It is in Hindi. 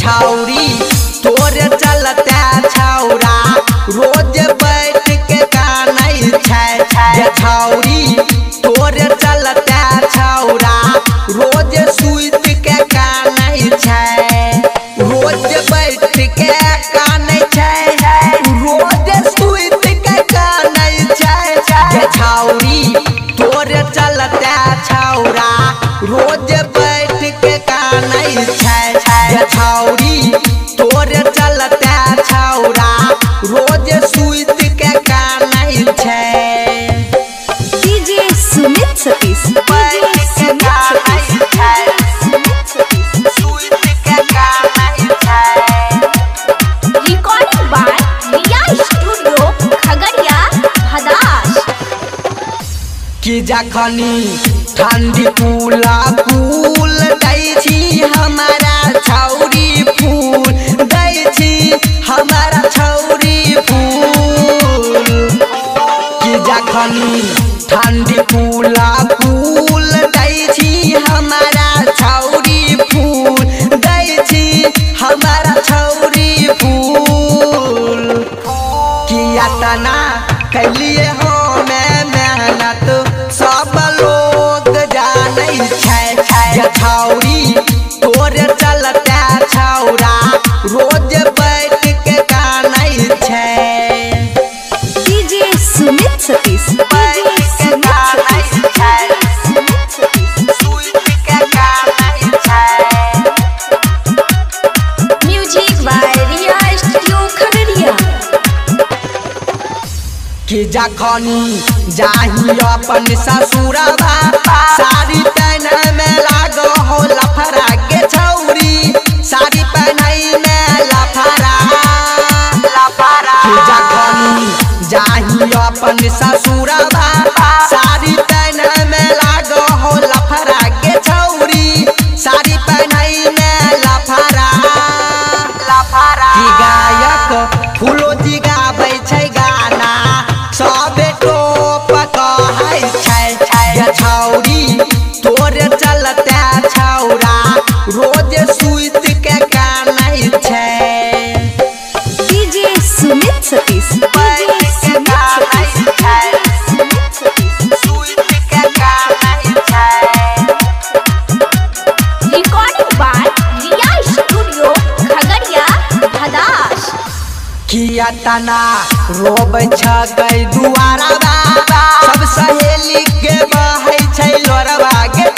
छौरी तोरे चलते छौरा रोज बैठ के कानै छै छौरी तोरे चलते छौरा रोज सुइत के कानै छै रोज बैठ के कानै छै रोज सुइत के कानै छै छौरी तोरे चलते छौरा रोज बैठ के कानै छै छौरी तोरे चलते छौरा रोज सुइत के कानै छै DJ Sumit Satish recording by Riya studio Khagaria भदास कि जखनी ठंडी फूला फूल दै छी हमारा छौरी फूल दै छी हमारा छौरी फूल कि जखनी ठंडी फूला फूल दै छी हमारा छौरी फूल दै छी हमारा छौरी फूल किया तना कैलिए हो मेहनत सब लोग जानै छै छौरी तोरे चलते छौरा रोज बैठ के कानै छै DJ Sumit Satish music by Riya studio Khagaria कि जखनी जाही अपन ससुरबा साड़ी पहने में लागो हो लफड़ा के छौरी साड़ी पहने में लफड़ा कि जखनी जाही अपन ससुरबा साड़ी पहने में लागो हो लफड़ा के छौरी साड़ी पहने में लफड़ा कि गायक फूलो जी गाबै छै गाना सबे टोप कहै छै छौरी तोरे चलते छौरा रोज सुइत के कानै छै DJ Sumit Satish recording by Riya studio Khagaria भदास किया तना रोबै छै दुआरा सब सहेली के बहै छै लोरवा के